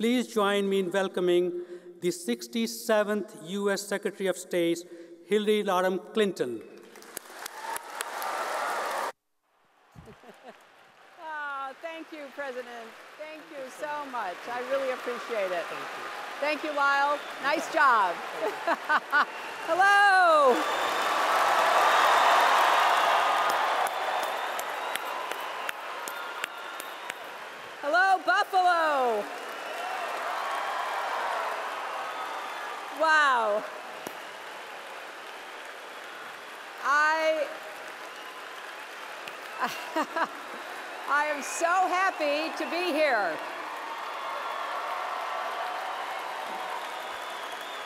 please join me in welcoming the 67th U.S. Secretary of State, Hillary Rodham Clinton. Thank you, President. Thank you so much. I really appreciate it. Thank you, Lyle. Nice job. Hello. Hello, Buffalo. Wow. I am so happy to be here.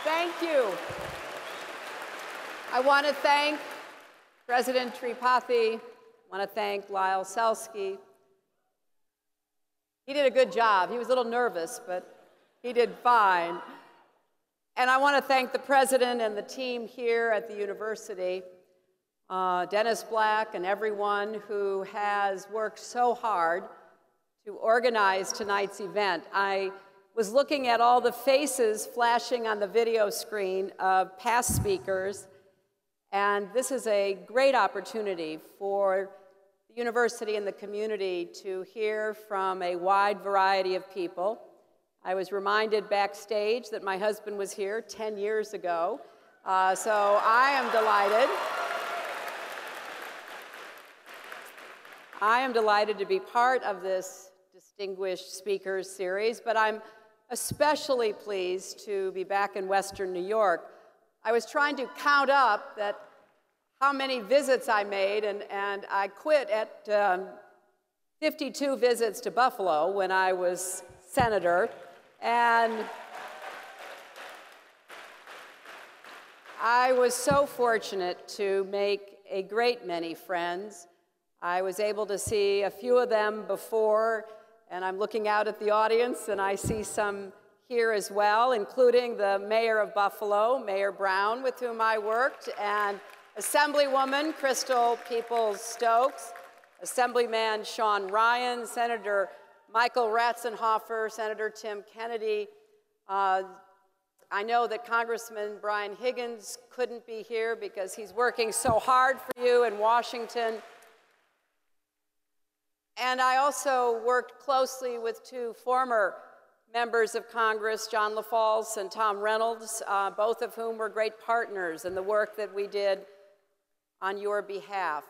Thank you. I want to thank President Tripathi. I want to thank Lyle Selsky. He did a good job. He was a little nervous, but he did fine. And I want to thank the president and the team here at the university, Dennis Black and everyone who has worked so hard to organize tonight's event. I was looking at all the faces flashing on the video screen of past speakers, and this is a great opportunity for the university and the community to hear from a wide variety of people. I was reminded backstage that my husband was here 10 years ago, so I am delighted. I am delighted to be part of this Distinguished Speakers Series, but I'm especially pleased to be back in Western New York. I was trying to count up how many visits I made, and I quit at 52 visits to Buffalo when I was senator, and I was so fortunate to make a great many friends. I was able to see a few of them before, and I'm looking out at the audience, and I see some here as well, including the mayor of Buffalo, Mayor Brown, with whom I worked, and Assemblywoman Crystal Peoples-Stokes, Assemblyman Sean Ryan, Senator Michael Ratzenhofer, Senator Tim Kennedy. I know that Congressman Brian Higgins couldn't be here because he's working so hard for you in Washington. And I also worked closely with two former members of Congress, John LaFalce and Tom Reynolds, both of whom were great partners in the work that we did on your behalf.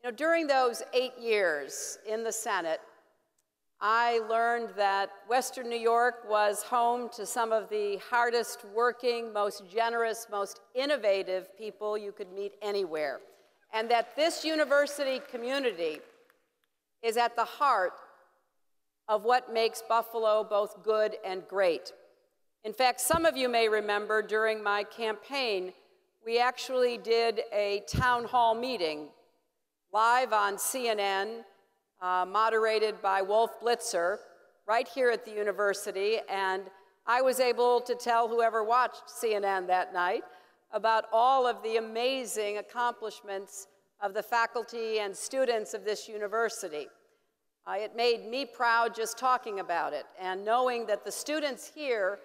You know, during those 8 years in the Senate, I learned that Western New York was home to some of the hardest working, most generous, most innovative people you could meet anywhere, and that this university community is at the heart of what makes Buffalo both good and great. In fact, some of you may remember during my campaign, we actually did a town hall meeting live on CNN, moderated by Wolf Blitzer, right here at the university, and I was able to tell whoever watched CNN that night about all of the amazing accomplishments of the faculty and students of this university. It made me proud just talking about it, and knowing that the students here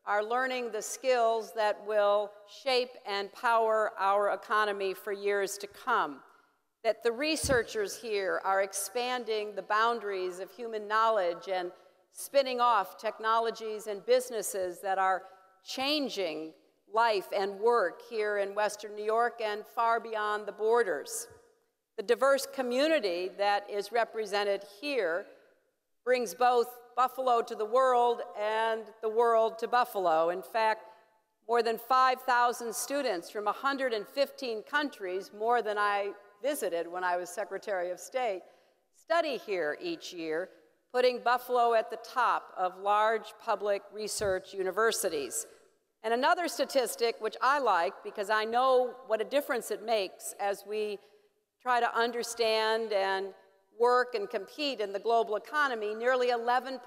are learning the skills that will shape and power our economy for years to come, that the researchers here are expanding the boundaries of human knowledge and spinning off technologies and businesses that are changing life and work here in Western New York and far beyond the borders. The diverse community that is represented here brings both Buffalo to the world and the world to Buffalo. In fact, more than 5,000 students from 115 countries, more than I visited when I was Secretary of State, study here each year, putting Buffalo at the top of large public research universities. And another statistic, which I like because I know what a difference it makes as we try to understand and work and compete in the global economy, nearly 11%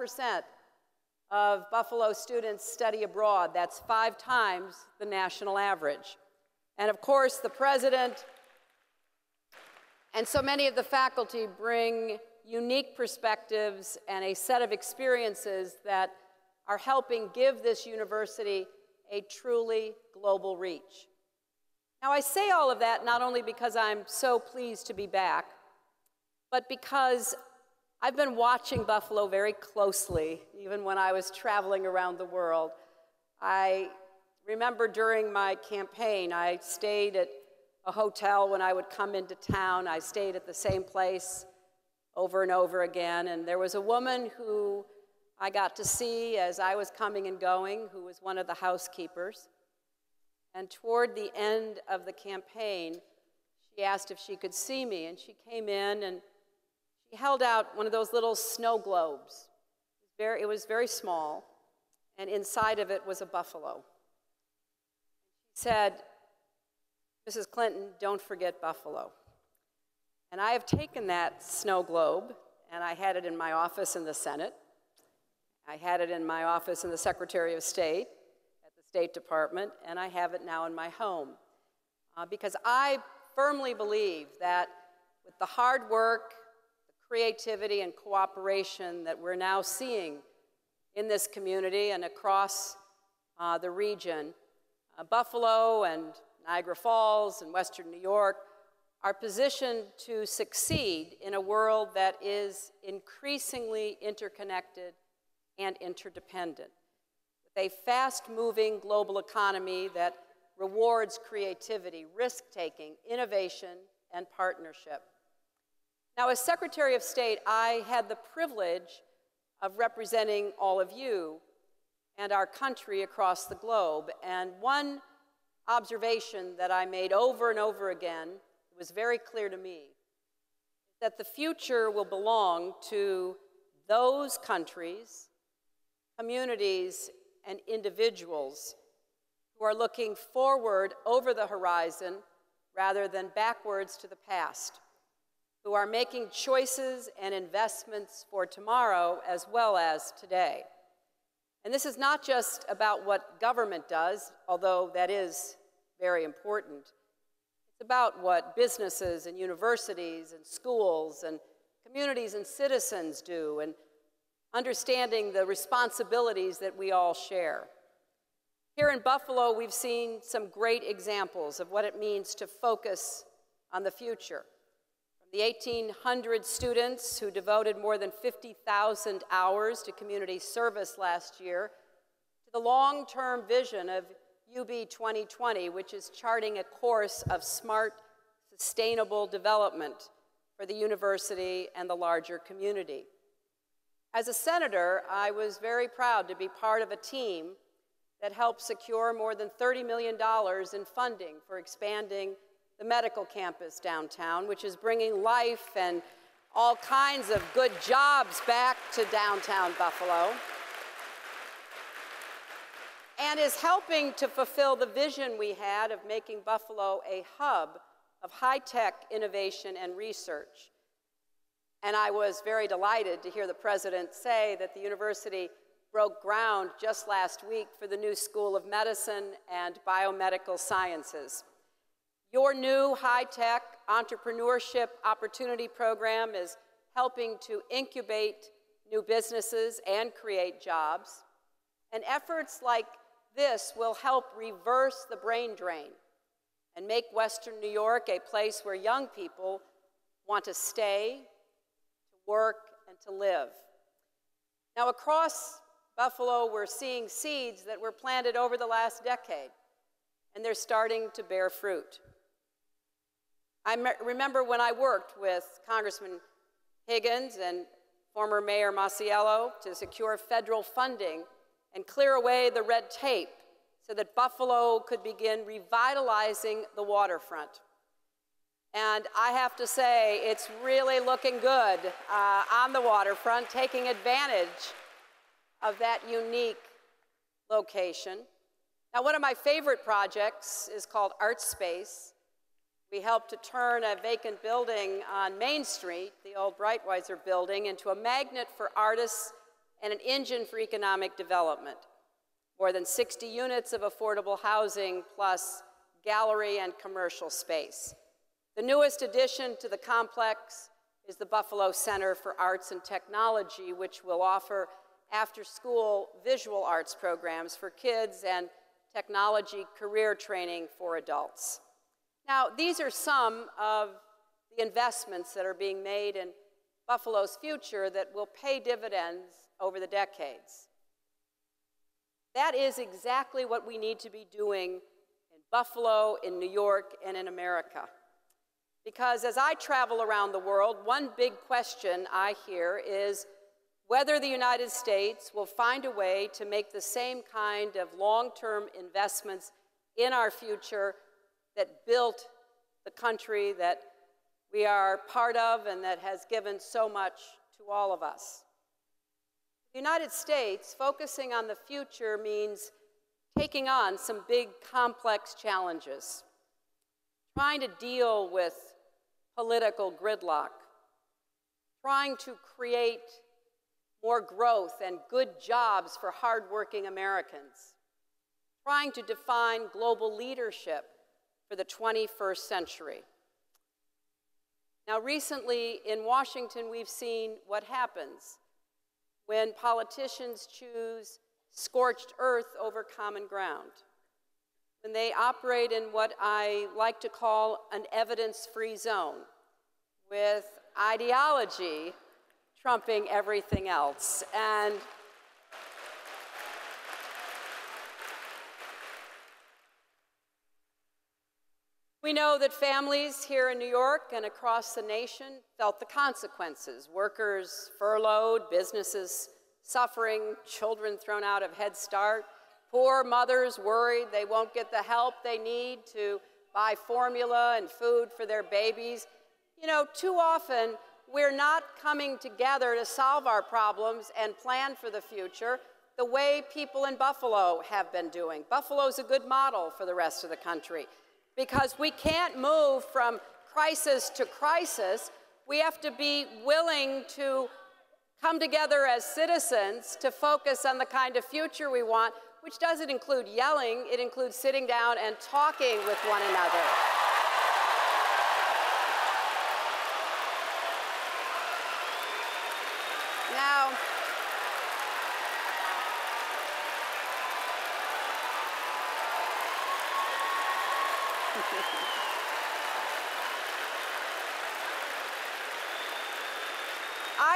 of Buffalo students study abroad. That's 5 times the national average. And of course, the president and so many of the faculty bring unique perspectives and a set of experiences that are helping give this university a truly global reach. Now, I say all of that not only because I'm so pleased to be back, but because I've been watching Buffalo very closely, even when I was traveling around the world. I remember during my campaign, I stayed at a hotel when I would come into town. I stayed at the same place over and over again, and there was a woman who I got to see as I was coming and going, who was one of the housekeepers. And toward the end of the campaign, she asked if she could see me, and she came in and she held out one of those little snow globes. It was very small, and inside of it was a buffalo. She said, "Mrs. Clinton, don't forget Buffalo." And I have taken that snow globe, and I had it in my office in the Senate. I had it in my office in the Secretary of State, at the State Department, and I have it now in my home. Because I firmly believe that with the hard work, the creativity, and cooperation that we're now seeing in this community and across the region, Buffalo and Niagara Falls and Western New York are positioned to succeed in a world that is increasingly interconnected and interdependent, with a fast-moving global economy that rewards creativity, risk-taking, innovation, and partnership. Now, as Secretary of State, I had the privilege of representing all of you and our country across the globe, and one observation that I made over and over again, it was very clear to me, that the future will belong to those countries, communities, and individuals who are looking forward over the horizon rather than backwards to the past, who are making choices and investments for tomorrow as well as today. And this is not just about what government does, although that is very important. It's about what businesses and universities and schools and communities and citizens do, and understanding the responsibilities that we all share. Here in Buffalo, we've seen some great examples of what it means to focus on the future. From the 1,800 students who devoted more than 50,000 hours to community service last year, to the long-term vision of UB 2020, which is charting a course of smart, sustainable development for the university and the larger community. As a senator, I was very proud to be part of a team that helped secure more than $30 million in funding for expanding the medical campus downtown, which is bringing life and all kinds of good jobs back to downtown Buffalo, and is helping to fulfill the vision we had of making Buffalo a hub of high-tech innovation and research. And I was very delighted to hear the president say that the university broke ground just last week for the new School of Medicine and Biomedical Sciences. Your new high-tech entrepreneurship opportunity program is helping to incubate new businesses and create jobs. And efforts like this will help reverse the brain drain and make Western New York a place where young people want to stay, to work, and to live. Now, across Buffalo, we're seeing seeds that were planted over the last decade, and they're starting to bear fruit. I remember when I worked with Congressman Higgins and former Mayor Masiello to secure federal funding and clear away the red tape so that Buffalo could begin revitalizing the waterfront. And I have to say, it's really looking good on the waterfront, taking advantage of that unique location. Now, one of my favorite projects is called Art Space. We helped to turn a vacant building on Main Street, the old Breitweiser building, into a magnet for artists and an engine for economic development. More than 60 units of affordable housing, plus gallery and commercial space. The newest addition to the complex is the Buffalo Center for Arts and Technology, which will offer after-school visual arts programs for kids and technology career training for adults. Now, these are some of the investments that are being made in Buffalo's future that will pay dividends over the decades. That is exactly what we need to be doing in Buffalo, in New York, and in America. Because as I travel around the world, one big question I hear is whether the United States will find a way to make the same kind of long-term investments in our future that built the country that we are part of and that has given so much to all of us. The United States focusing on the future means taking on some big, complex challenges, trying to deal with political gridlock, trying to create more growth and good jobs for hardworking Americans, trying to define global leadership for the 21st century. Now, recently in Washington, we've seen what happens when politicians choose scorched earth over common ground, when they operate in what I like to call an evidence-free zone, with ideology trumping everything else. And we know that families here in New York and across the nation felt the consequences. Workers furloughed, businesses suffering, children thrown out of Head Start, poor mothers worried they won't get the help they need to buy formula and food for their babies. You know, too often we're not coming together to solve our problems and plan for the future the way people in Buffalo have been doing. Buffalo's a good model for the rest of the country, because we can't move from crisis to crisis. We have to be willing to come together as citizens to focus on the kind of future we want, which doesn't include yelling. It includes sitting down and talking with one another.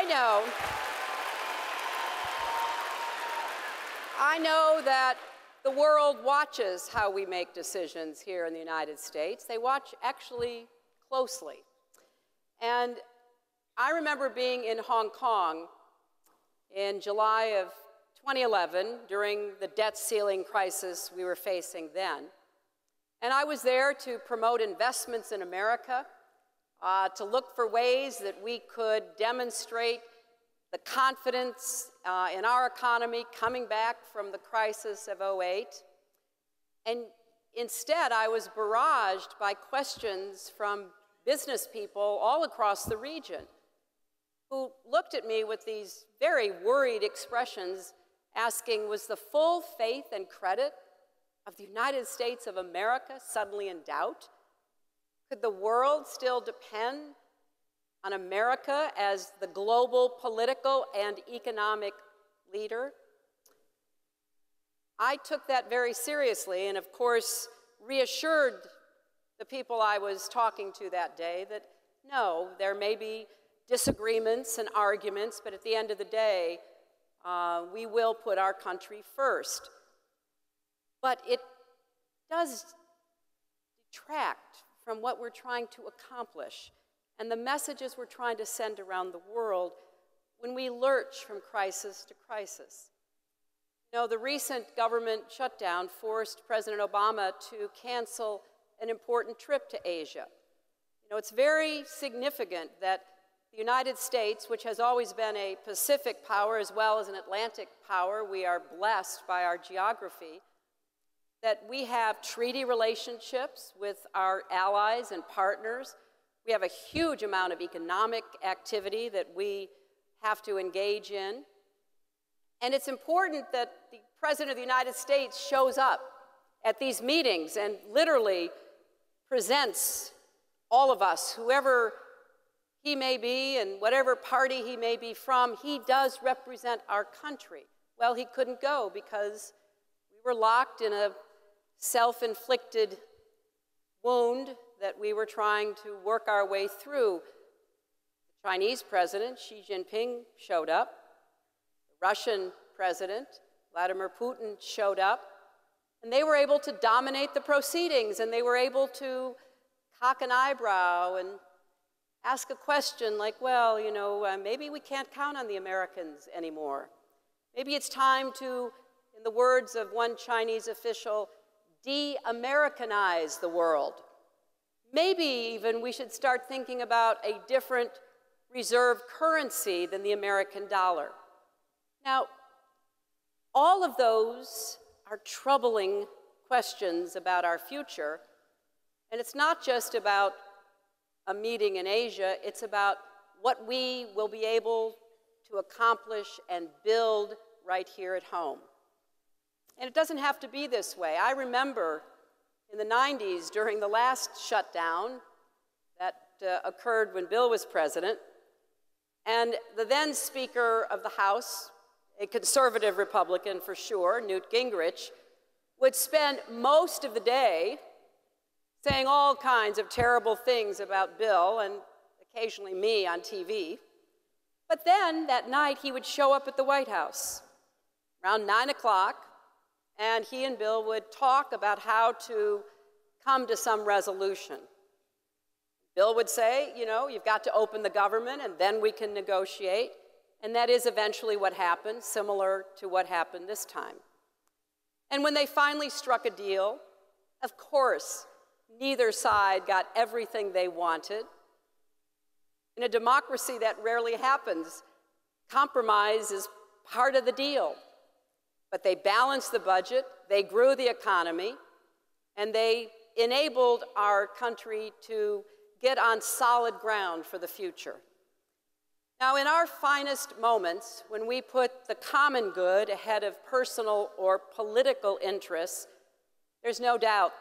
Now, I know that the world watches how we make decisions here in the United States. They watch actually closely. And I remember being in Hong Kong in July of 2011 during the debt ceiling crisis we were facing then. And I was there to promote investments in America, to look for ways that we could demonstrate the confidence in our economy coming back from the crisis of '08. And instead, I was barraged by questions from business people all across the region who looked at me with these very worried expressions, asking, was the full faith and credit of the United States of America suddenly in doubt? Could the world still depend on America as the global political and economic leader? I took that very seriously and, of course, reassured the people I was talking to that day that, no, there may be disagreements and arguments, but at the end of the day, we will put our country first. But it does detract from what we're trying to accomplish and the messages we're trying to send around the world when we lurch from crisis to crisis. You know, the recent government shutdown forced President Obama to cancel an important trip to Asia. You know, it's very significant that the United States, which has always been a Pacific power as well as an Atlantic power, we are blessed by our geography, that we have treaty relationships with our allies and partners. We have a huge amount of economic activity that we have to engage in. And it's important that the President of the United States shows up at these meetings and literally presents all of us, whoever he may be and whatever party he may be from, he does represent our country. Well, he couldn't go because we were locked in a self-inflicted wound that we were trying to work our way through. The Chinese president, Xi Jinping, showed up. The Russian president, Vladimir Putin, showed up. And they were able to dominate the proceedings, and they were able to cock an eyebrow and ask a question like, well, you know, maybe we can't count on the Americans anymore. Maybe it's time to, in the words of one Chinese official, de-Americanize the world. Maybe even we should start thinking about a different reserve currency than the American dollar. Now, all of those are troubling questions about our future, and it's not just about a meeting in Asia, it's about what we will be able to accomplish and build right here at home. And it doesn't have to be this way. I remember in the 90s, during the last shutdown that occurred when Bill was president, and the then Speaker of the House, a conservative Republican for sure, Newt Gingrich, would spend most of the day saying all kinds of terrible things about Bill and occasionally me on TV. But then that night he would show up at the White House around 9 o'clock, and he and Bill would talk about how to come to some resolution. Bill would say, you know, you've got to open the government and then we can negotiate. And that is eventually what happened, similar to what happened this time. And when they finally struck a deal, of course, neither side got everything they wanted. In a democracy, that rarely happens. Compromise is part of the deal. But they balanced the budget, they grew the economy, and they enabled our country to get on solid ground for the future. Now, in our finest moments, when we put the common good ahead of personal or political interests, there's no doubt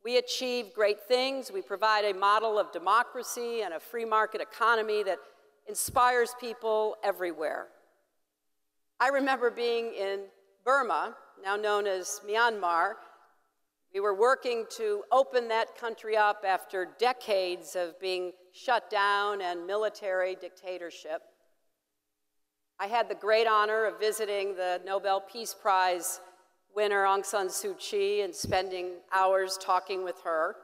we achieve great things. We provide a model of democracy and a free market economy that inspires people everywhere. I remember being in Burma, now known as Myanmar. We were working to open that country up after decades of being shut down and military dictatorship. I had the great honor of visiting the Nobel Peace Prize winner Aung San Suu Kyi and spending hours talking with her.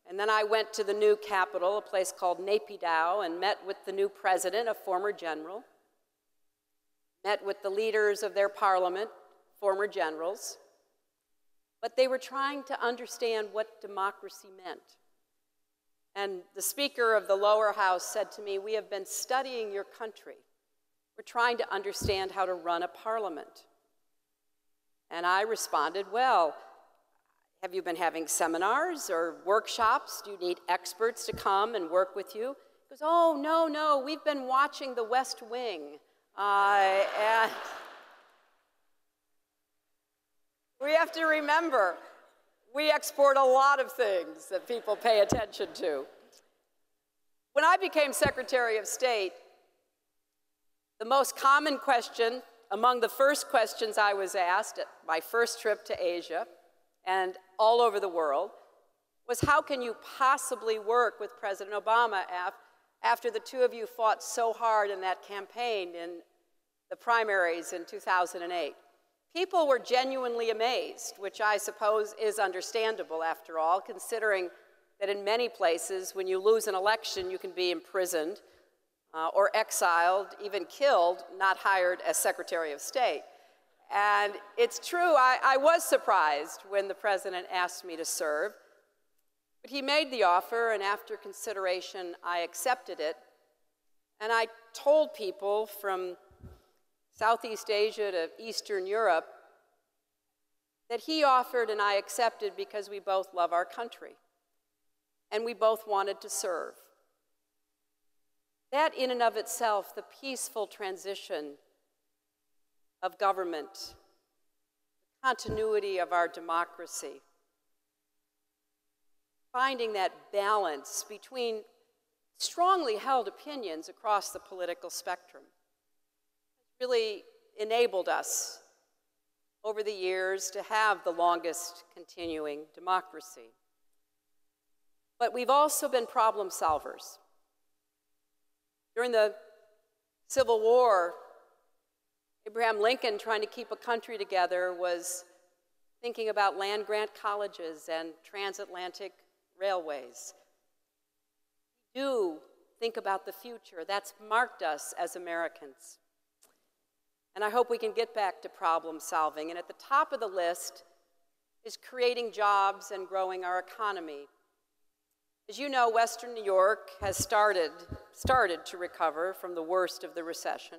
And then I went to the new capital, a place called Naypyidaw, and met with the new president, a former general. Met with the leaders of their parliament, former generals. But they were trying to understand what democracy meant. And the Speaker of the lower house said to me, "We have been studying your country. We're trying to understand how to run a parliament." And I responded, "Well, have you been having seminars or workshops? Do you need experts to come and work with you?" He goes, "Oh, no, we've been watching The West Wing. And we have to remember, we export a lot of things that people pay attention to." When I became Secretary of State, the most common question, among the first questions I was asked at my first trip to Asia and all over the world, was how can you possibly work with President Obama after the two of you fought so hard in that campaign in the primaries in 2008? People were genuinely amazed, which I suppose is understandable after all, considering that in many places, when you lose an election, you can be imprisoned or exiled, even killed, not hired as Secretary of State. And it's true, I was surprised when the president asked me to serve, but he made the offer, and after consideration, I accepted it. And I told people from Southeast Asia to Eastern Europe that he offered and I accepted because we both love our country, and we both wanted to serve. That in and of itself, the peaceful transition of government, the continuity of our democracy, finding that balance between strongly held opinions across the political spectrum. It's really enabled us over the years to have the longest continuing democracy. But we've also been problem solvers. During the Civil War, Abraham Lincoln, trying to keep a country together, was thinking about land-grant colleges and transatlantic railways. We do think about the future. That's marked us as Americans. And I hope we can get back to problem solving. And at the top of the list is creating jobs and growing our economy. As you know, Western New York has started to recover from the worst of the recession.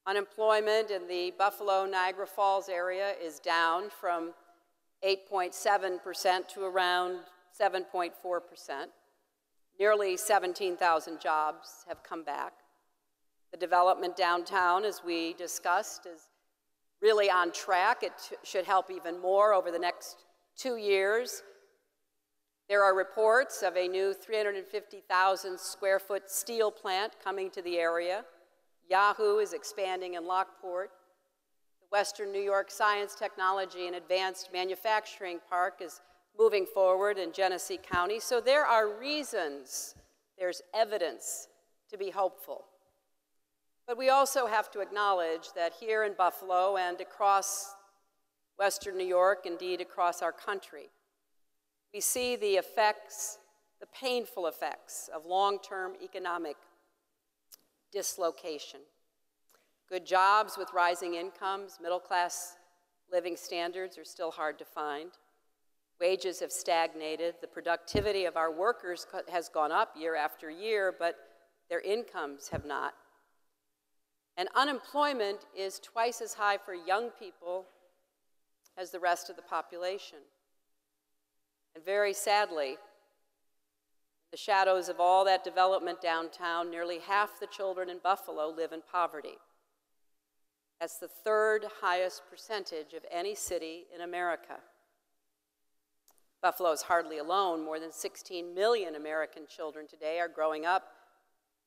Unemployment in the Buffalo, Niagara Falls area is down from 8.7% to around 7.4%. Nearly 17,000 jobs have come back. The development downtown, as we discussed, is really on track. It should help even more over the next 2 years. There are reports of a new 350,000 square foot steel plant coming to the area. Yahoo is expanding in Lockport. The Western New York Science, Technology, and Advanced Manufacturing Park is moving forward in Genesee County. So there are reasons, there's evidence to be hopeful. But we also have to acknowledge that here in Buffalo and across Western New York, indeed across our country, we see the effects, the painful effects of long-term economic dislocation. Good jobs with rising incomes, middle-class living standards are still hard to find. Wages have stagnated. The productivity of our workers has gone up year after year, but their incomes have not. And unemployment is twice as high for young people as the rest of the population. And very sadly, in the shadows of all that development downtown, nearly half the children in Buffalo live in poverty. That's the third highest percentage of any city in America. Buffalo is hardly alone. More than 16 million American children today are growing up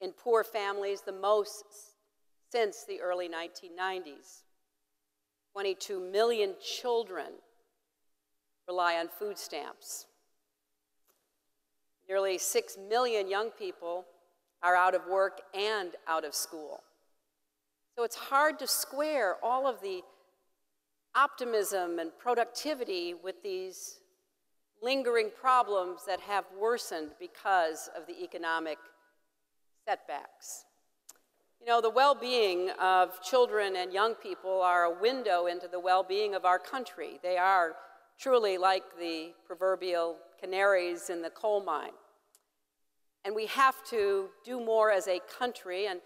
in poor families, the most since the early 1990s. 22 million children rely on food stamps. Nearly 6 million young people are out of work and out of school. So it's hard to square all of the optimism and productivity with these lingering problems that have worsened because of the economic setbacks. You know, the well-being of children and young people are a window into the well-being of our country. They are truly like the proverbial canaries in the coal mine. And we have to do more as a country, and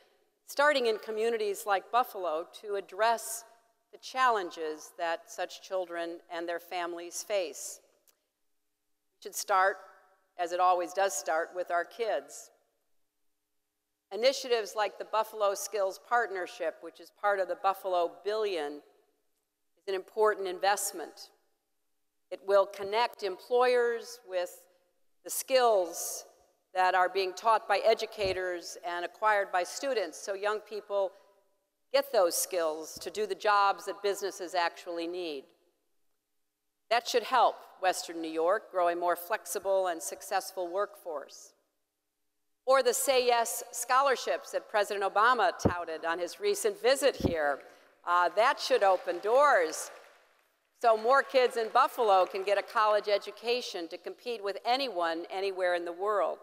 starting in communities like Buffalo, to address the challenges that such children and their families face. It should start, as it always does start, with our kids. Initiatives like the Buffalo Skills Partnership, which is part of the Buffalo Billion, is an important investment. It will connect employers with the skills that are being taught by educators and acquired by students, so young people get those skills to do the jobs that businesses actually need. That should help Western New York grow a more flexible and successful workforce. Or the Say Yes scholarships that President Obama touted on his recent visit here. That should open doors so more kids in Buffalo can get a college education to compete with anyone, anywhere in the world.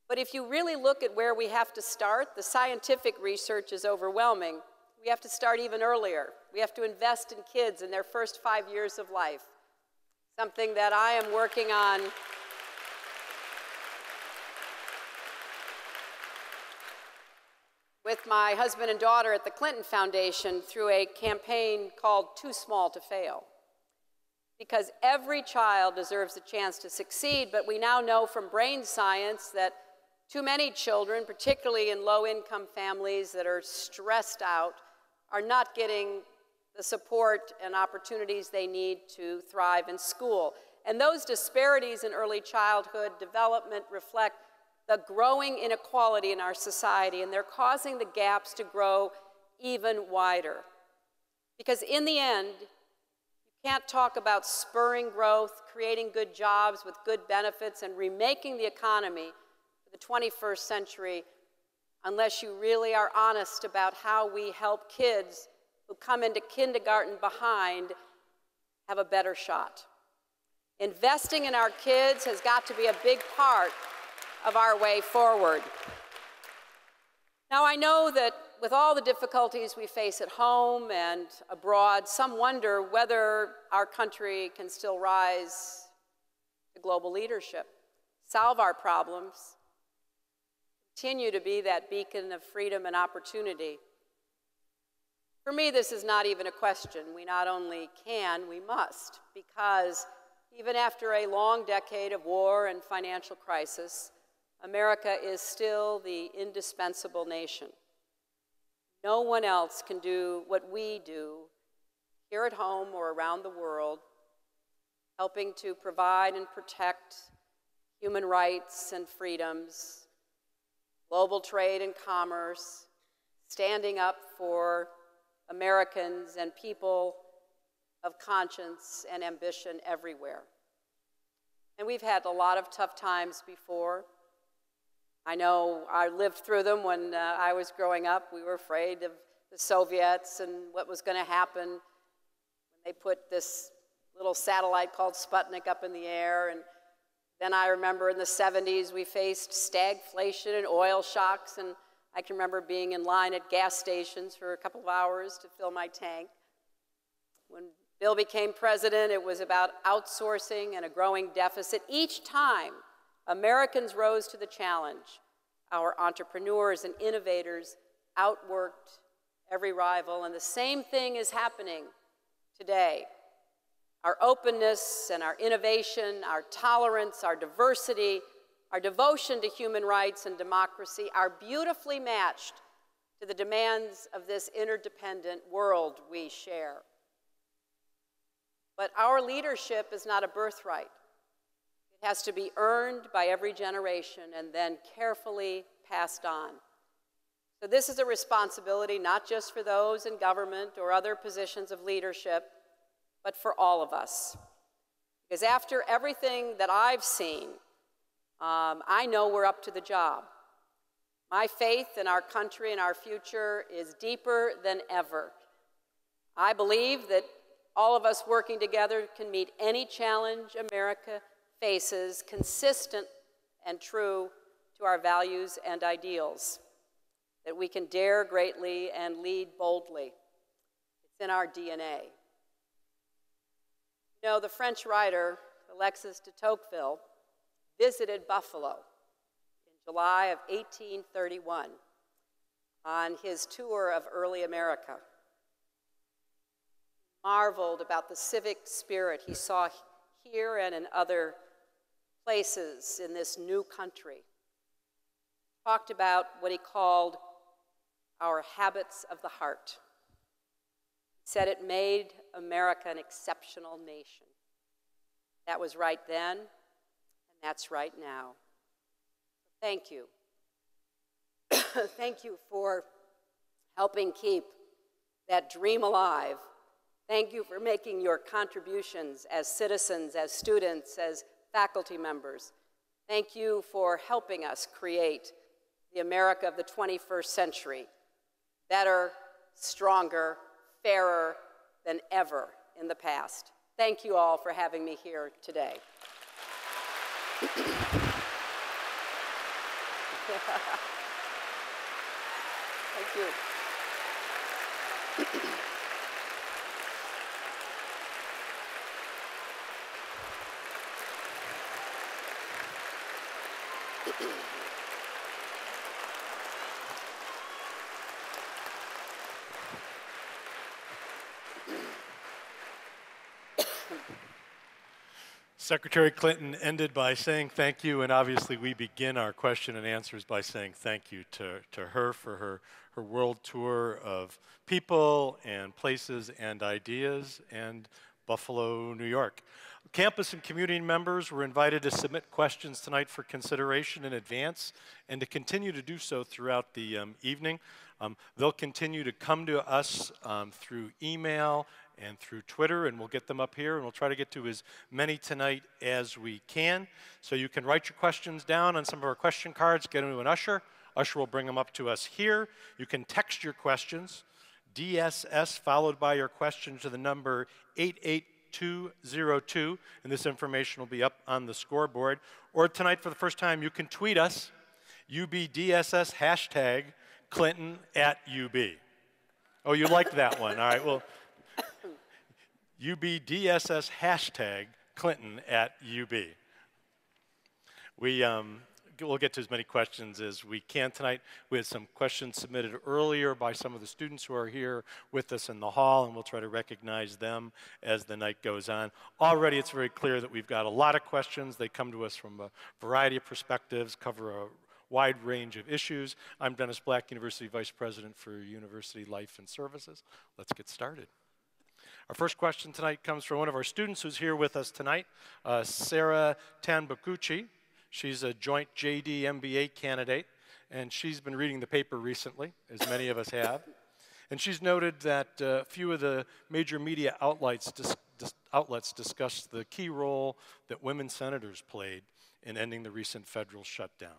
But if you really look at where we have to start, the scientific research is overwhelming. We have to start even earlier. We have to invest in kids in their first 5 years of life, something that I am working on with my husband and daughter at the Clinton Foundation through a campaign called Too Small to Fail. Because every child deserves a chance to succeed, but we now know from brain science that too many children, particularly in low-income families that are stressed out, are not getting the support and opportunities they need to thrive in school. And those disparities in early childhood development reflect the growing inequality in our society, and they're causing the gaps to grow even wider. Because in the end, you can't talk about spurring growth, creating good jobs with good benefits, and remaking the economy for the 21st century unless you really are honest about how we help kids who come into kindergarten behind have a better shot. Investing in our kids has got to be a big part of our way forward. Now, I know that with all the difficulties we face at home and abroad, some wonder whether our country can still rise to global leadership, solve our problems, continue to be that beacon of freedom and opportunity. For me, this is not even a question. We not only can, we must, because even after a long decade of war and financial crisis, America is still the indispensable nation. No one else can do what we do here at home or around the world, helping to provide and protect human rights and freedoms, global trade and commerce, standing up for Americans and people of conscience and ambition everywhere. And we've had a lot of tough times before. I know I lived through them when I was growing up. We were afraid of the Soviets and what was going to happen when they put this little satellite called Sputnik up in the air. And then I remember in the 70s we faced stagflation and oil shocks, and I can remember being in line at gas stations for a couple of hours to fill my tank. When Bill became president, it was about outsourcing and a growing deficit. Each time, Americans rose to the challenge. Our entrepreneurs and innovators outworked every rival, and the same thing is happening today. Our openness and our innovation, our tolerance, our diversity, our devotion to human rights and democracy are beautifully matched to the demands of this interdependent world we share. But our leadership is not a birthright. It has to be earned by every generation and then carefully passed on. So this is a responsibility not just for those in government or other positions of leadership, but for all of us. Because after everything that I've seen, I know we're up to the job. My faith in our country and our future is deeper than ever. I believe that all of us working together can meet any challenge America faces consistent and true to our values and ideals, that we can dare greatly and lead boldly. It's in our DNA. You know, the French writer Alexis de Tocqueville visited Buffalo in July of 1831 on his tour of early America. He marveled about the civic spirit he saw here and in other places in this new country. He talked about what he called our habits of the heart. He said it made America an exceptional nation. That was right then, and that's right now. Thank you. Thank you for helping keep that dream alive. Thank you for making your contributions as citizens, as students, as faculty members. Thank you for helping us create the America of the 21st century, better, stronger, fairer than ever in the past. Thank you all for having me here today. Thank you. Secretary Clinton ended by saying thank you, and obviously we begin our question and answers by saying thank you to her for her world tour of people and places and ideas, and Buffalo, New York. Campus and community members were invited to submit questions tonight for consideration in advance and to continue to do so throughout the evening. They'll continue to come to us through email and through Twitter, and we'll get them up here, and we'll try to get to as many tonight as we can. So you can write your questions down on some of our question cards, get them to an usher. Usher will bring them up to us here. You can text your questions, DSS followed by your question to the number 88202, and this information will be up on the scoreboard. Or tonight, for the first time, you can tweet us, UBDSS hashtag Clinton at UB. Oh, you liked that one. All right, well, UBDSS hashtag Clinton at UB. We'll get to as many questions as we can tonight. We had some questions submitted earlier by some of the students who are here with us in the hall, and we'll try to recognize them as the night goes on. Already it's very clear that we've got a lot of questions. They come to us from a variety of perspectives, cover a wide range of issues. I'm Dennis Black, University Vice President for University Life and Services. Let's get started. Our first question tonight comes from one of our students who's here with us tonight, Sarah Tanbakuchi. She's a joint JD MBA candidate, and she's been reading the paper recently, as many of us have. And she's noted that a few of the major media outlets discussed the key role that women senators played in ending the recent federal shutdown.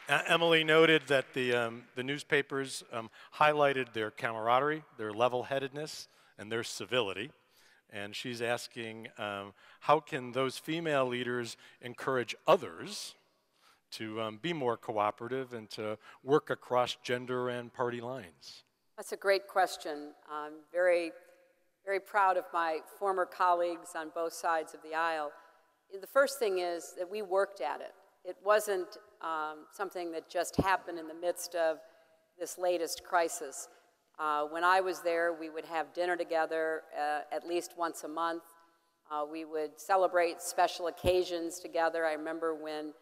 Emily noted that the newspapers highlighted their camaraderie, their level-headedness, and their civility. And she's asking, how can those female leaders encourage others to be more cooperative and to work across gender and party lines? That's a great question. I'm very, very proud of my former colleagues on both sides of the aisle. The first thing is that we worked at it. It wasn't something that just happened in the midst of this latest crisis. When I was there, we would have dinner together at least once a month. We would celebrate special occasions together. I remember when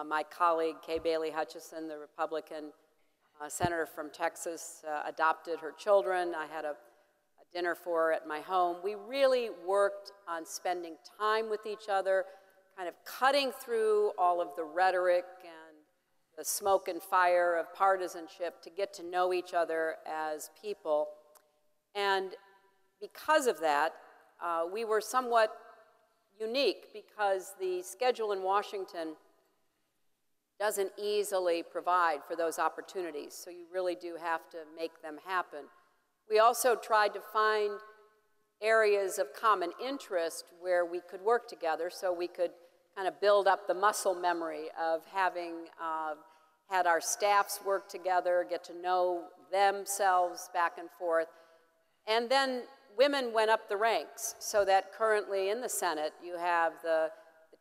my colleague, Kay Bailey Hutchison, the Republican senator from Texas, adopted her children. I had a dinner for her at my home. We really worked on spending time with each other, kind of cutting through all of the rhetoric and the smoke and fire of partisanship to get to know each other as people. And because of that, we were somewhat unique because the schedule in Washington doesn't easily provide for those opportunities, so you really do have to make them happen. We also tried to find areas of common interest where we could work together so we could kind of build up the muscle memory of having had our staffs work together, get to know themselves back and forth. And then women went up the ranks so that currently in the Senate you have the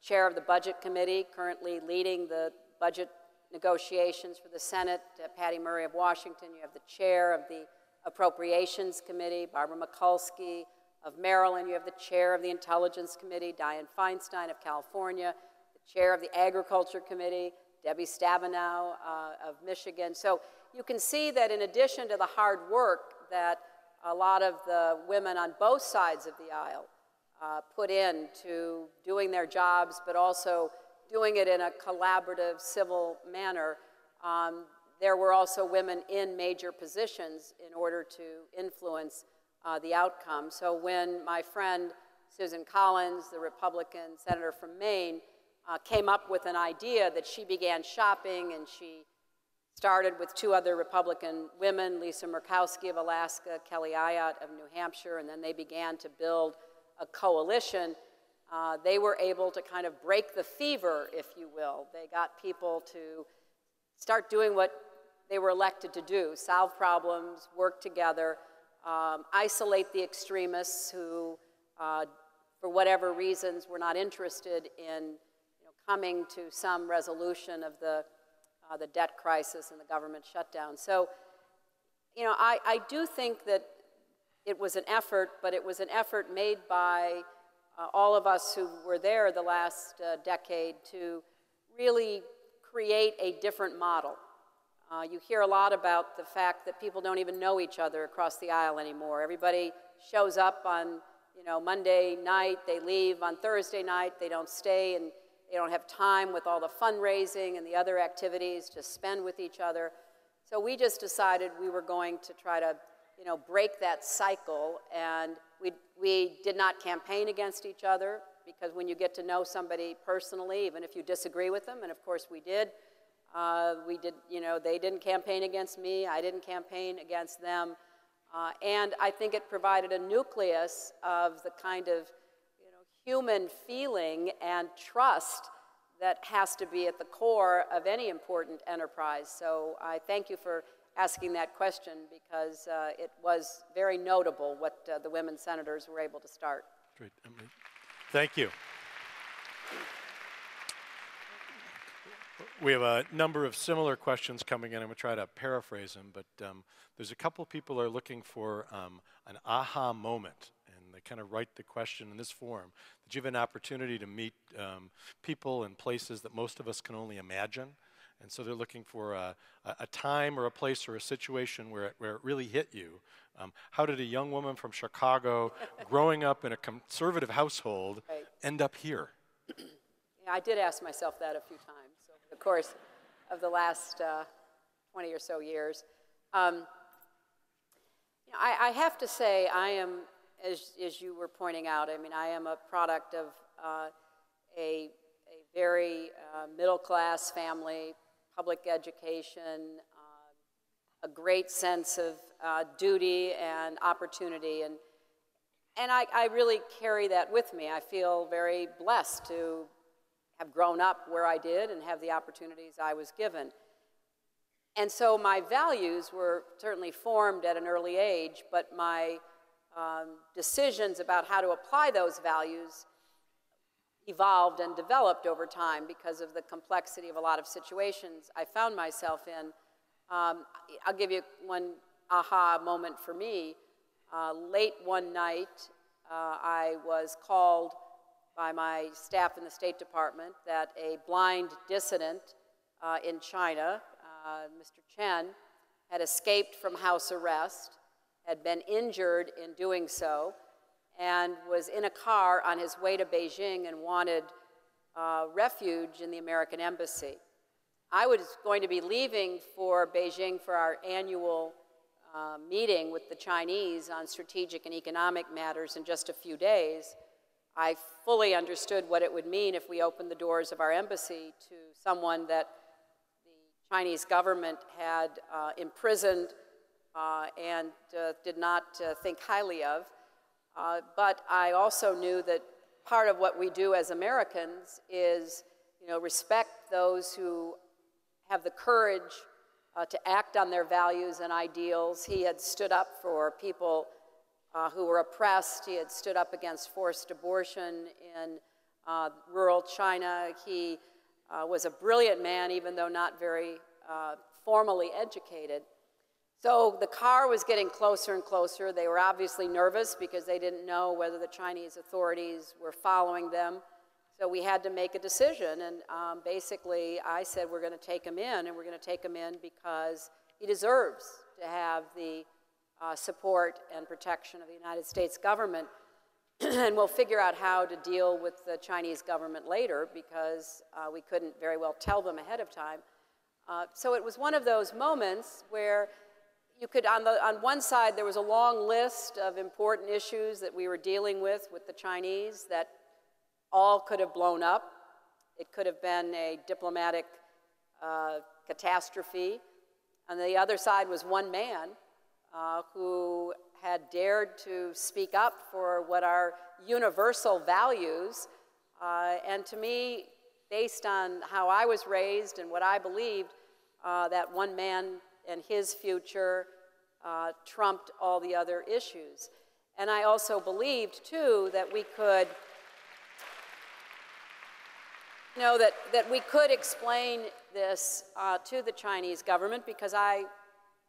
chair of the Budget Committee currently leading the budget negotiations for the Senate, Patty Murray of Washington. You have the chair of the Appropriations Committee, Barbara Mikulski of Maryland. You have the chair of the Intelligence Committee, Dianne Feinstein of California, the chair of the Agriculture Committee, Debbie Stabenow of Michigan. So you can see that in addition to the hard work that a lot of the women on both sides of the aisle put into doing their jobs, but also doing it in a collaborative, civil manner, there were also women in major positions in order to influence the outcome. So when my friend Susan Collins, the Republican senator from Maine, came up with an idea that she began shopping, and she started with two other Republican women, Lisa Murkowski of Alaska, Kelly Ayotte of New Hampshire, and then they began to build a coalition. They were able to kind of break the fever, if you will. They got people to start doing what they were elected to do, solve problems, work together, isolate the extremists who, for whatever reasons, were not interested in coming to some resolution of the debt crisis and the government shutdown. So, I do think that it was an effort, but it was an effort made by all of us who were there the last decade to really create a different model. You hear a lot about the fact that people don't even know each other across the aisle anymore. Everybody shows up on, you know, Monday night, they leave on Thursday night, they don't stay, and they don't have time with all the fundraising and the other activities to spend with each other. So we just decided we were going to try to, you know, break that cycle, and we did not campaign against each other, because when you get to know somebody personally, even if you disagree with them, and of course we did, you know, they didn't campaign against me, I didn't campaign against them, and I think it provided a nucleus of the kind of, you know, human feeling and trust that has to be at the core of any important enterprise. So I thank you for asking that question, because it was very notable what the women senators were able to start. Great. Thank you. We have a number of similar questions coming in. I'm going to try to paraphrase them, but there's a couple people who are looking for an aha moment, and they kind of write the question in this form. Did you have an opportunity to meet people in places that most of us can only imagine? And so they're looking for a time or a place or a situation where it really hit you. How did a young woman from Chicago, growing up in a conservative household, end up here? Yeah, I did ask myself that a few times over the course of the last 20 or so years. You know, I have to say, I am, as you were pointing out, I mean, I am a product of a very middle-class family, public education, a great sense of duty and opportunity, and I really carry that with me. I feel very blessed to have grown up where I did and have the opportunities I was given. And so my values were certainly formed at an early age, but my decisions about how to apply those values evolved and developed over time because of the complexity of a lot of situations I found myself in. I'll give you one aha moment for me. Late one night, I was called by my staff in the State Department that a blind dissident in China, Mr. Chen, had escaped from house arrest, had been injured in doing so, and was in a car on his way to Beijing and wanted refuge in the American embassy. I was going to be leaving for Beijing for our annual meeting with the Chinese on strategic and economic matters in just a few days. I fully understood what it would mean if we opened the doors of our embassy to someone that the Chinese government had imprisoned and did not think highly of. But I also knew that part of what we do as Americans is, you know, respect those who have the courage to act on their values and ideals. He had stood up for people who were oppressed. He had stood up against forced abortion in rural China. He was a brilliant man, even though not very formally educated. So the car was getting closer and closer. They were obviously nervous because they didn't know whether the Chinese authorities were following them. So we had to make a decision, and basically I said we're going to take him in, and we're going to take him in because he deserves to have the support and protection of the United States government, and we'll figure out how to deal with the Chinese government later because we couldn't very well tell them ahead of time. So it was one of those moments where you could, on one side, there was a long list of important issues that we were dealing with the Chinese that all could have blown up. It could have been a diplomatic catastrophe. On the other side was one man who had dared to speak up for what are universal values. And to me, based on how I was raised and what I believed, that one man and his future trumped all the other issues. And I also believed, too, that we could, you know, that we could explain this to the Chinese government because I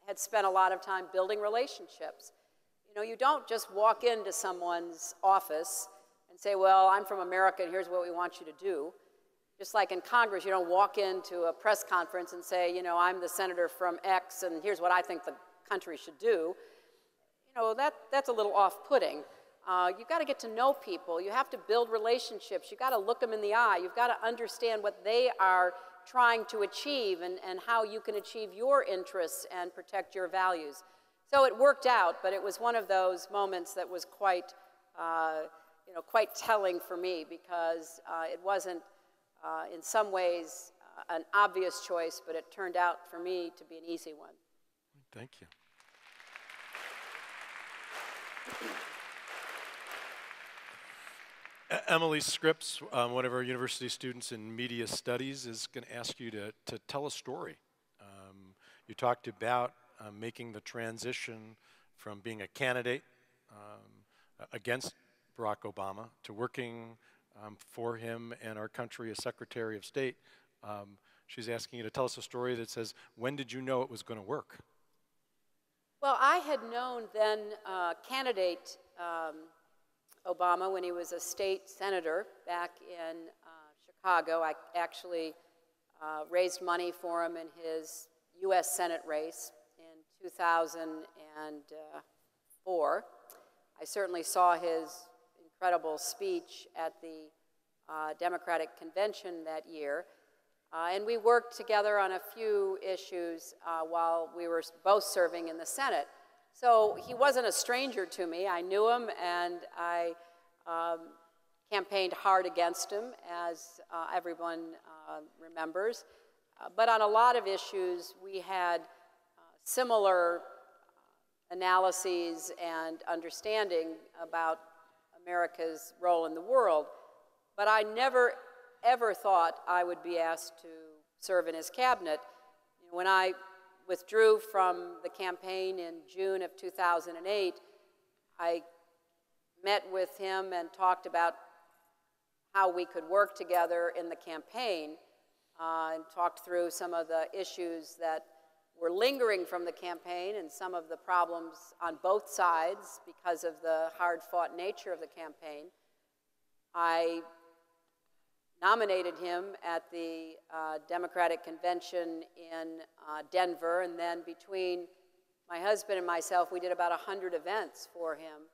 had spent a lot of time building relationships. You know, you don't just walk into someone's office and say, well, I'm from America and here's what we want you to do. Just like in Congress, you don't walk into a press conference and say, you know, I'm the senator from X and here's what I think the country should do. You know, that's a little off-putting. You've got to get to know people. You have to build relationships. You've got to look them in the eye. You've got to understand what they are trying to achieve and how you can achieve your interests and protect your values. So it worked out, but it was one of those moments that was quite, you know, quite telling for me because it wasn't, in some ways, an obvious choice, but it turned out for me to be an easy one. Thank you. Emily Scripps, one of our university students in media studies, is going to ask you to tell a story. You talked about making the transition from being a candidate against Barack Obama to working for him and our country as Secretary of State. She's asking you to tell us a story that says, when did you know it was going to work? Well, I had known then candidate Obama when he was a state senator back in Chicago. I actually raised money for him in his U.S. Senate race in 2004. I certainly saw his incredible speech at the Democratic Convention that year. And we worked together on a few issues while we were both serving in the Senate. So he wasn't a stranger to me. I knew him, and I campaigned hard against him, as everyone remembers. But on a lot of issues, we had similar analyses and understanding about America's role in the world. But I never, ever thought I would be asked to serve in his cabinet. When I withdrew from the campaign in June of 2008, I met with him and talked about how we could work together in the campaign and talked through some of the issues that were lingering from the campaign and some of the problems on both sides because of the hard-fought nature of the campaign. I nominated him at the Democratic Convention in Denver, and then between my husband and myself, we did about 100 events for him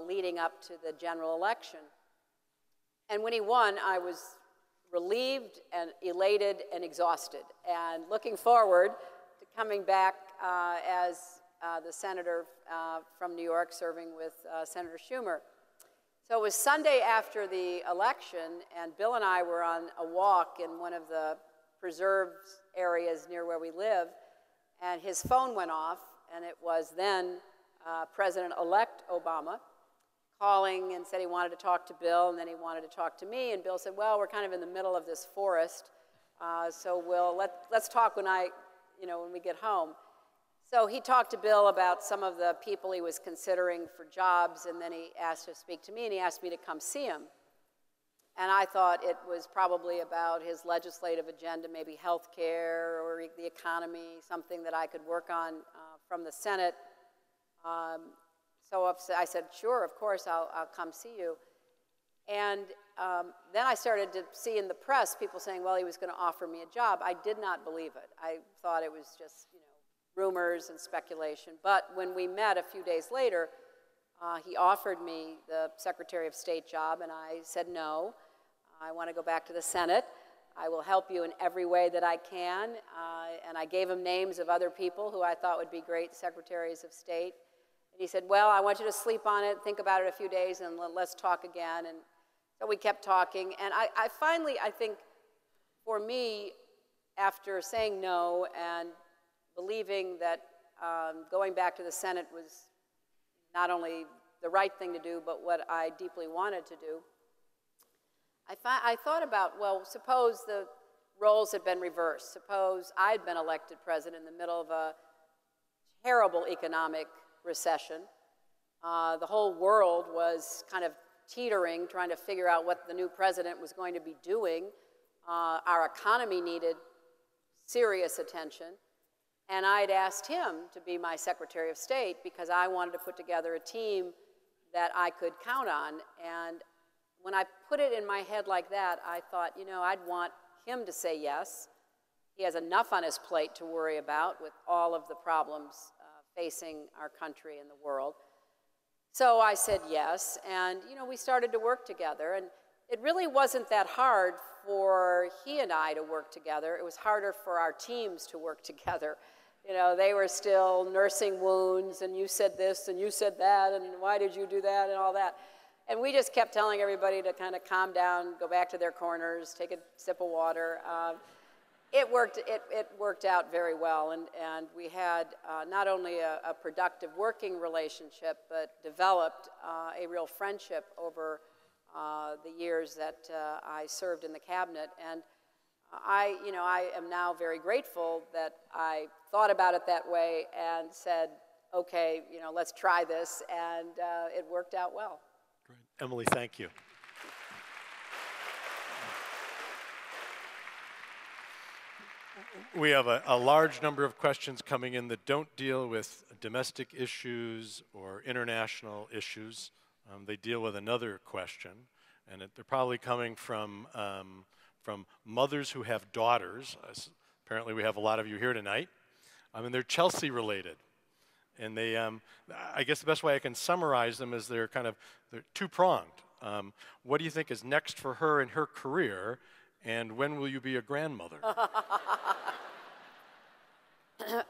leading up to the general election. And when he won, I was relieved and elated and exhausted, and looking forward to coming back as the senator from New York, serving with Senator Schumer. So it was Sunday after the election, and Bill and I were on a walk in one of the preserved areas near where we live, and his phone went off, and it was then President-elect Obama calling and said he wanted to talk to Bill, and then he wanted to talk to me, and Bill said, well, we're kind of in the middle of this forest, so let's talk when we get home. So he talked to Bill about some of the people he was considering for jobs, and then he asked to speak to me, and he asked me to come see him. And I thought it was probably about his legislative agenda, maybe health care or the economy, something that I could work on from the Senate. So I said, sure, of course, I'll come see you. And then I started to see in the press people saying, well, he was going to offer me a job. I did not believe it. I thought it was just, rumors and speculation. But when we met a few days later, he offered me the Secretary of State job, and I said no. I want to go back to the Senate. I will help you in every way that I can. And I gave him names of other people who I thought would be great Secretaries of State. And he said, well, I want you to sleep on it, think about it a few days, and let's talk again. And so we kept talking. And I finally, I think, for me, after saying no and believing that going back to the Senate was not only the right thing to do, but what I deeply wanted to do, I thought about, well, suppose the roles had been reversed. Suppose I'd been elected president in the middle of a terrible economic recession. The whole world was kind of teetering, trying to figure out what the new president was going to be doing. Our economy needed serious attention. And I'd asked him to be my Secretary of State because I wanted to put together a team that I could count on. And when I put it in my head like that, I thought, you know, I'd want him to say yes. He has enough on his plate to worry about with all of the problems facing our country and the world. So I said yes, and you know, we started to work together, and it really wasn't that hard for he and I to work together. It was harder for our teams to work together. You know, they were still nursing wounds, and you said this, and you said that, and why did you do that, and all that. And we just kept telling everybody to kind of calm down, go back to their corners, take a sip of water. It worked out very well, and we had not only a productive working relationship, but developed a real friendship over the years that I served in the cabinet. And I am now very grateful that I thought about it that way and said, okay, you know, let's try this, and it worked out well. Great. Emily, thank you. We have a large number of questions coming in that don't deal with domestic issues or international issues. They deal with another question, and they're probably coming from mothers who have daughters. Apparently we have a lot of you here tonight. And they're Chelsea related. And they, I guess the best way I can summarize them is they're two-pronged. What do you think is next for her in her career, and when will you be a grandmother?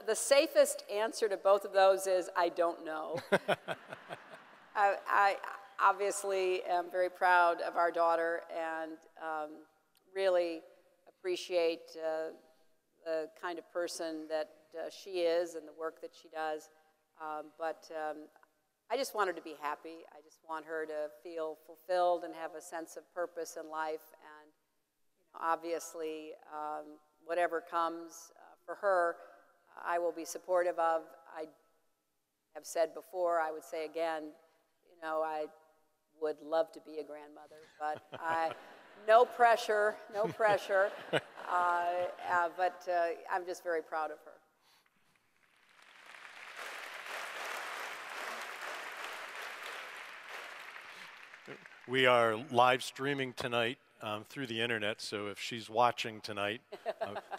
The safest answer to both of those is I don't know. I obviously am very proud of our daughter and really appreciate the kind of person that she is and the work that she does. But I just want her to be happy. I just want her to feel fulfilled and have a sense of purpose in life. And you know, obviously, whatever comes for her, I will be supportive of. I have said before, I would say again, you know, I would love to be a grandmother, but no pressure, no pressure. But I'm just very proud of her. We are live streaming tonight through the internet, so if she's watching tonight,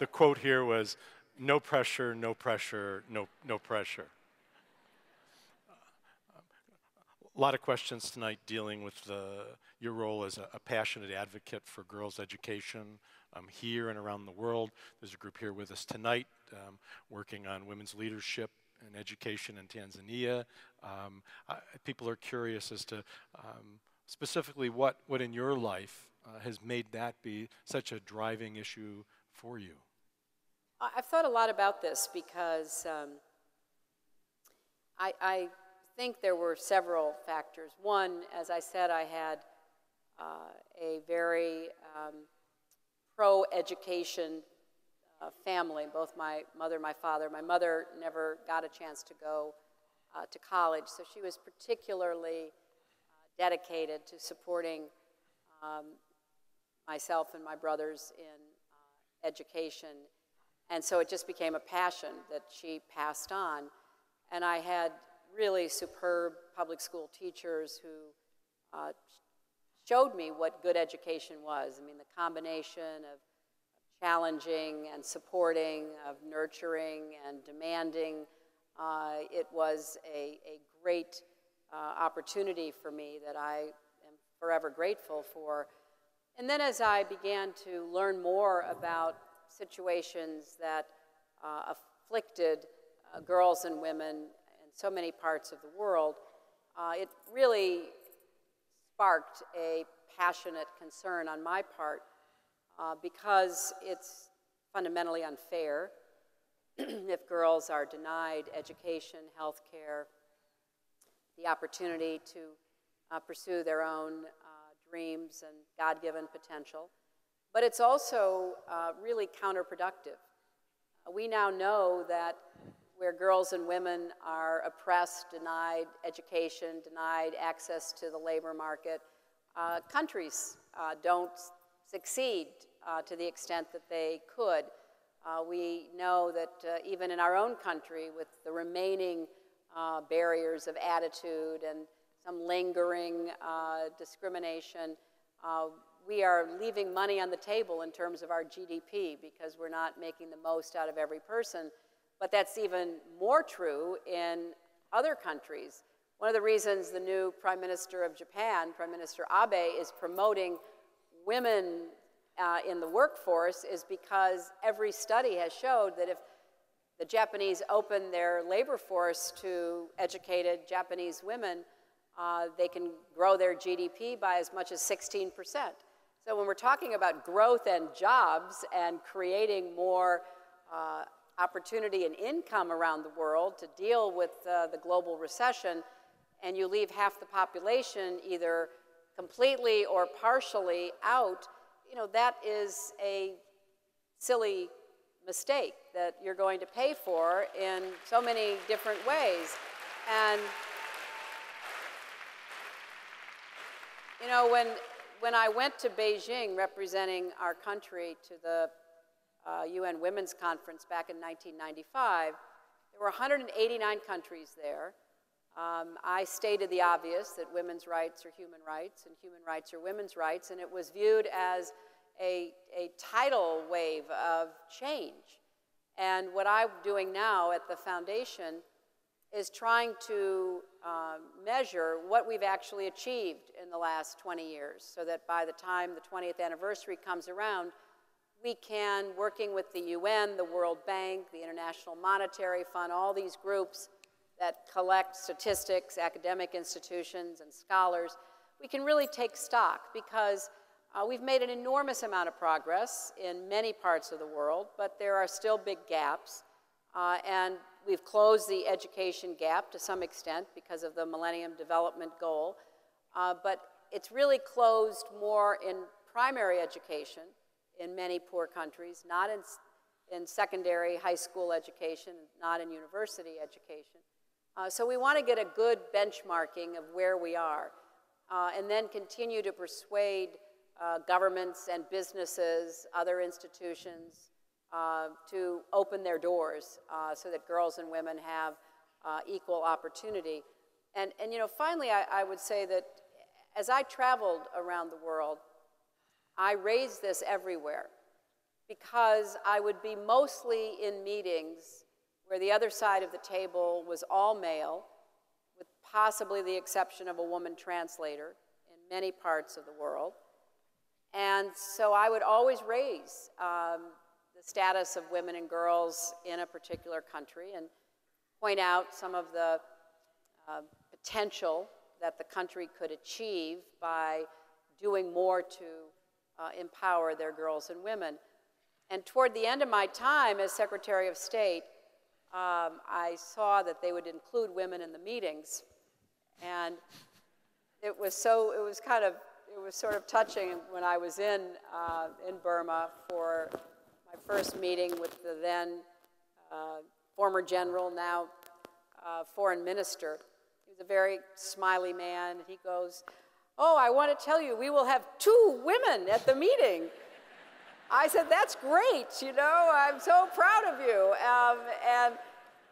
the quote here was, "No pressure, no pressure, no pressure." A lot of questions tonight dealing with your role as a passionate advocate for girls' education here and around the world. There's a group here with us tonight working on women's leadership and education in Tanzania. People are curious as to specifically what in your life has made that be such a driving issue for you. I've thought a lot about this because I think there were several factors. One, as I said, I had a very pro-education family, both my mother and my father. My mother never got a chance to go to college, so she was particularly dedicated to supporting myself and my brothers in education. And so it just became a passion that she passed on. And I had really superb public school teachers who showed me what good education was. I mean, the combination of challenging and supporting, of nurturing and demanding, it was a great opportunity for me that I am forever grateful for. And then as I began to learn more about situations that afflicted girls and women in so many parts of the world, it really sparked a passionate concern on my part because it's fundamentally unfair if girls are denied education, health care, the opportunity to pursue their own dreams and God-given potential. But it's also really counterproductive. We now know that where girls and women are oppressed, denied education, denied access to the labor market, countries don't succeed to the extent that they could. We know that even in our own country, with the remaining barriers of attitude and some lingering discrimination, we are leaving money on the table in terms of our GDP because we're not making the most out of every person. But that's even more true in other countries. One of the reasons the new Prime Minister of Japan, Prime Minister Abe, is promoting women in the workforce is because every study has showed that if the Japanese open their labor force to educated Japanese women, they can grow their GDP by as much as 16%. So when we're talking about growth and jobs and creating more opportunity and income around the world to deal with the global recession, and you leave half the population either completely or partially out, you know, that is a silly mistake that you're going to pay for in so many different ways. And, you know, when I went to Beijing representing our country to the UN Women's Conference back in 1995, there were 189 countries there. I stated the obvious, that women's rights are human rights and human rights are women's rights, and it was viewed as a tidal wave of change. And what I'm doing now at the foundation is trying to measure what we've actually achieved in the last 20 years, so that by the time the 20th anniversary comes around, we can, working with the UN, the World Bank, the International Monetary Fund, all these groups that collect statistics, academic institutions, and scholars, we can really take stock, because we've made an enormous amount of progress in many parts of the world, but there are still big gaps. And we've closed the education gap to some extent because of the Millennium Development Goal. But it's really closed more in primary education in many poor countries, not in secondary high school education, not in university education. So we want to get a good benchmarking of where we are, and then continue to persuade governments and businesses, other institutions, to open their doors so that girls and women have equal opportunity. And you know, finally, I would say that as I traveled around the world, I raised this everywhere, because I would be mostly in meetings where the other side of the table was all male, with possibly the exception of a woman translator in many parts of the world. And so I would always raise the status of women and girls in a particular country and point out some of the potential that the country could achieve by doing more to empower their girls and women. And toward the end of my time as Secretary of State, I saw that they would include women in the meetings, and it was sort of touching when I was in Burma for my first meeting with the then former general, now foreign minister. He was a very smiley man, and he goes, "Oh, I want to tell you, we will have 2 women at the meeting." I said, "That's great, you know, I'm so proud of you." And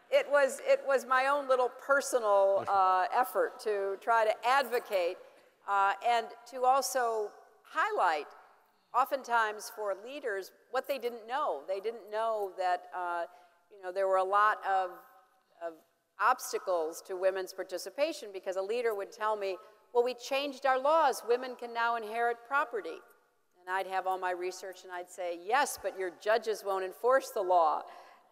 it was my own little personal effort to try to advocate and to also highlight, oftentimes for leaders, what they didn't know. They didn't know that you know, there were a lot of obstacles to women's participation, because a leader would tell me, "Well, we changed our laws. Women can now inherit property." And I'd have all my research, and I'd say, "Yes, but your judges won't enforce the law,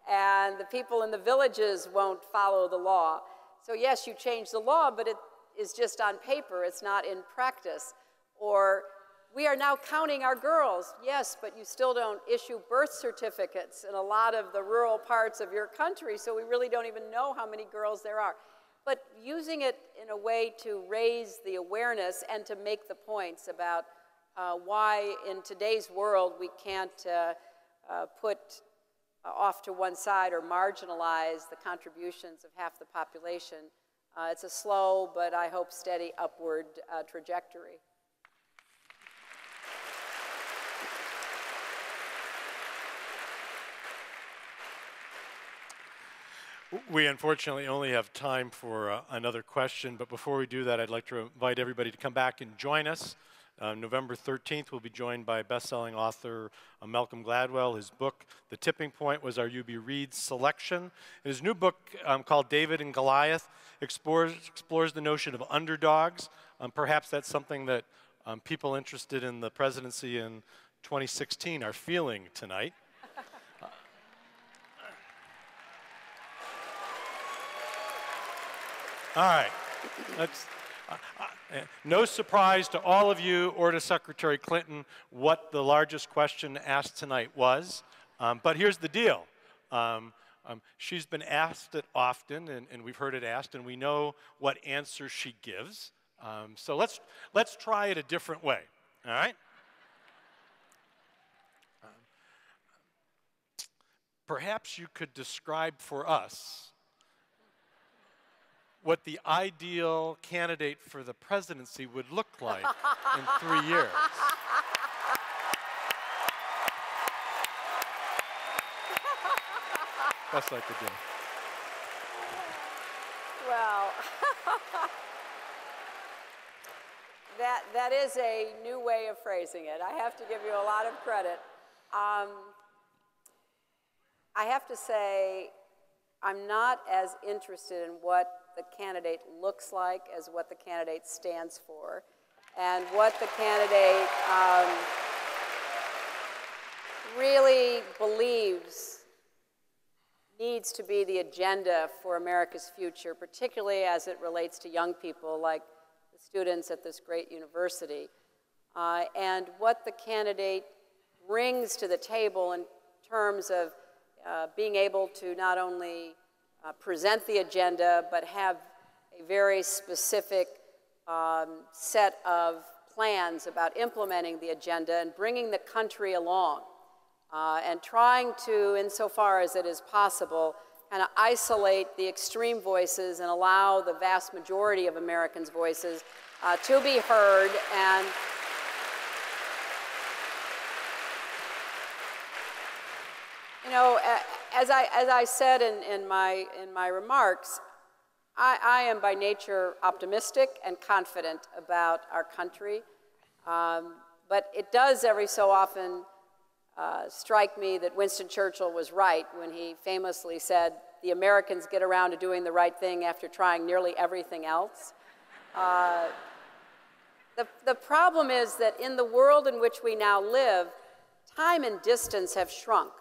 and the people in the villages won't follow the law. So yes, you changed the law, but it is just on paper. It's not in practice." Or, "We are now counting our girls." "Yes, but you still don't issue birth certificates in a lot of the rural parts of your country, so we really don't even know how many girls there are." But using it in a way to raise the awareness and to make the points about why in today's world we can't put off to one side or marginalize the contributions of half the population. It's a slow, but I hope steady upward trajectory. We unfortunately only have time for another question, but before we do that, I'd like to invite everybody to come back and join us November 13th, we'll be joined by best-selling author Malcolm Gladwell. His book, The Tipping Point, was our UB Reads selection. His new book, called David and Goliath, explores the notion of underdogs. Perhaps that's something that people interested in the presidency in 2016 are feeling tonight. All right. No surprise to all of you or to Secretary Clinton what the largest question asked tonight was. But here's the deal. She's been asked it often, and we've heard it asked, and we know what answer she gives. So let's try it a different way. All right? Perhaps you could describe for us what the ideal candidate for the presidency would look like in 3 years. Best I could do. Well, that is a new way of phrasing it. I have to give you a lot of credit. I have to say, I'm not as interested in what the candidate looks like as what the candidate stands for, and what the candidate really believes needs to be the agenda for America's future, particularly as it relates to young people like the students at this great university, and what the candidate brings to the table in terms of being able to not only present the agenda, but have a very specific set of plans about implementing the agenda and bringing the country along, and trying to, insofar as it is possible, kind of isolate the extreme voices and allow the vast majority of Americans' voices to be heard. And you know, as I said in my remarks, I am by nature optimistic and confident about our country, but it does every so often strike me that Winston Churchill was right when he famously said, "The Americans get around to doing the right thing after trying nearly everything else." The problem is that in the world in which we now live, time and distance have shrunk.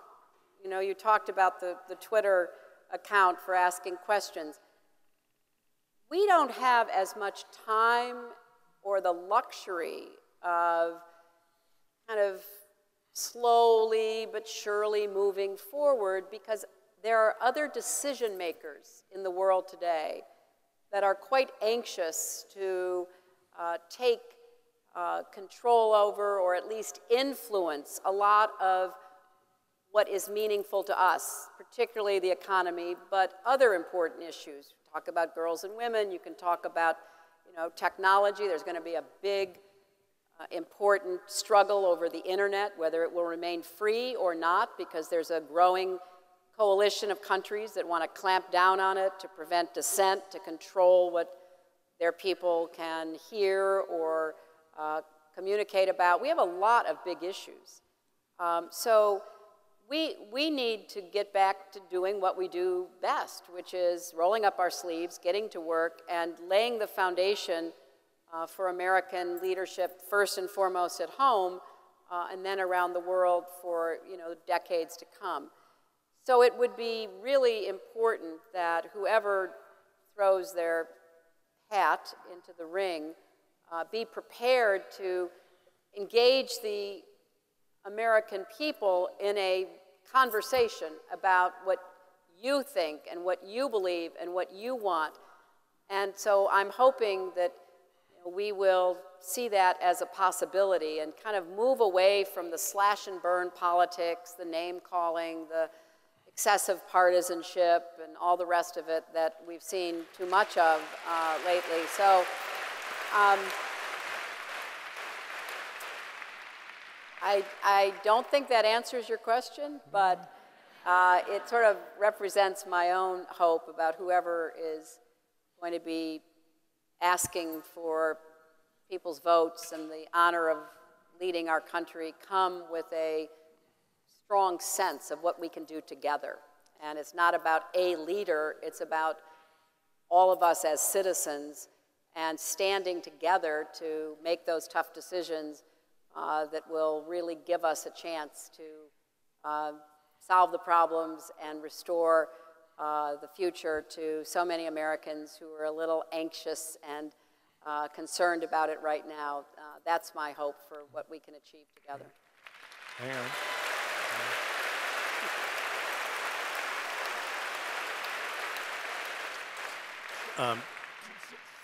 You know, you talked about the Twitter account for asking questions. We don't have as much time or the luxury of kind of slowly but surely moving forward, because there are other decision makers in the world today that are quite anxious to take control over, or at least influence, a lot of what is meaningful to us, particularly the economy, but other important issues. Talk about girls and women. You can talk about, you know, technology. There's going to be a big, important struggle over the internet, whether it will remain free or not, because there's a growing coalition of countries that want to clamp down on it to prevent dissent, to control what their people can hear or communicate about. We have a lot of big issues. So we need to get back to doing what we do best, which is rolling up our sleeves, getting to work, and laying the foundation for American leadership, first and foremost at home, and then around the world for, you know, decades to come. So it would be really important that whoever throws their hat into the ring be prepared to engage the American people in a conversation about what you think and what you believe and what you want. And so I'm hoping that, you know, we will see that as a possibility and kind of move away from the slash and burn politics, the name calling, the excessive partisanship, and all the rest of it that we've seen too much of lately. So I don't think that answers your question, but it sort of represents my own hope about whoever is going to be asking for people's votes and the honor of leading our country come with a strong sense of what we can do together. And it's not about a leader, it's about all of us as citizens and standing together to make those tough decisions that will really give us a chance to solve the problems and restore the future to so many Americans who are a little anxious and concerned about it right now. That's my hope for what we can achieve together. Hang on.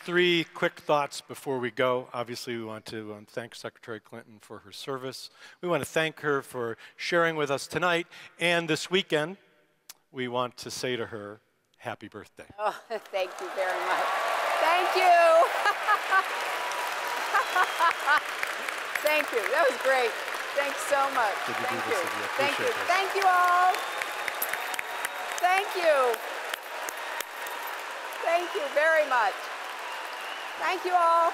Three quick thoughts before we go. Obviously, we want to thank Secretary Clinton for her service. We want to thank her for sharing with us tonight and this weekend. We want to say to her, happy birthday. Oh, thank you very much. Thank you. Thank you. That was great. Thanks so much. Thank you. Thank you. Thank you all. Thank you. Thank you very much. Thank you all.